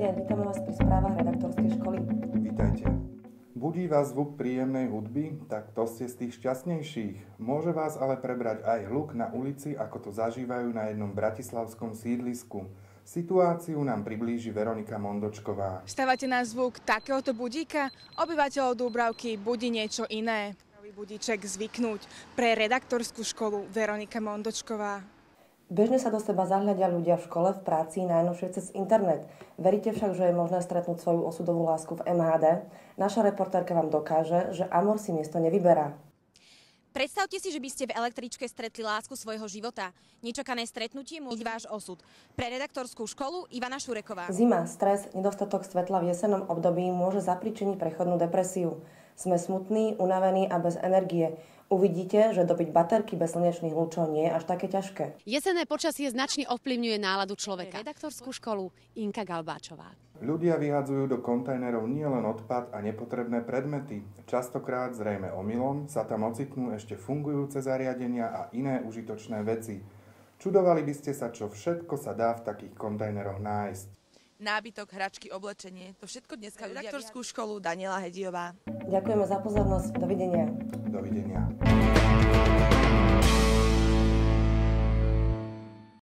deň, vítame vás pri správach redaktorskej školy. Vítajte. Budí vás zvuk príjemnej hudby? Tak to ste z tých šťastnejších. Môže vás ale prebrať aj hluk na ulici, ako to zažívajú na jednom bratislavskom sídlisku. Situáciu nám priblíži Veronika Mondočková. Stávate na zvuk takéhoto budíka? Obyvateľov Dúbravky budí niečo iné. Budíček zvyknúť. Pre redaktorskú školu Veronika Mondočková. Bežne sa do seba zahľadia ľudia v škole, v práci, najnovšie cez internet. Veríte však, že je možné stretnúť svoju osudovú lásku v MHD? Naša reportérka vám dokáže, že amor si miesto nevyberá. Predstavte si, že by ste v električke stretli lásku svojho života. Nečakané stretnutie môže byť váš osud. Pre redaktorskú školu Ivana Šureková. Zima, stres, nedostatok svetla v jesennom období môže zapríčiniť prechodnú depresiu. Sme smutní, unavení a bez energie. Uvidíte, že dobiť baterky bez slnečných lúčov nie je až také ťažké. Jesenné počasie značne ovplyvňuje náladu človeka. Redaktorskú školu Inka Galbáčová. Ľudia vyhadzujú do kontajnerov nielen odpad a nepotrebné predmety. Častokrát, zrejme omylom, sa tam ocitnú ešte fungujúce zariadenia a iné užitočné veci. Čudovali by ste sa, čo všetko sa dá v takých kontajneroch nájsť. Nábytok, hračky, oblečenie. To všetko dneska redaktorskú školu Daniela Hediová. Ďakujeme za pozornosť. Dovidenia. Dovidenia.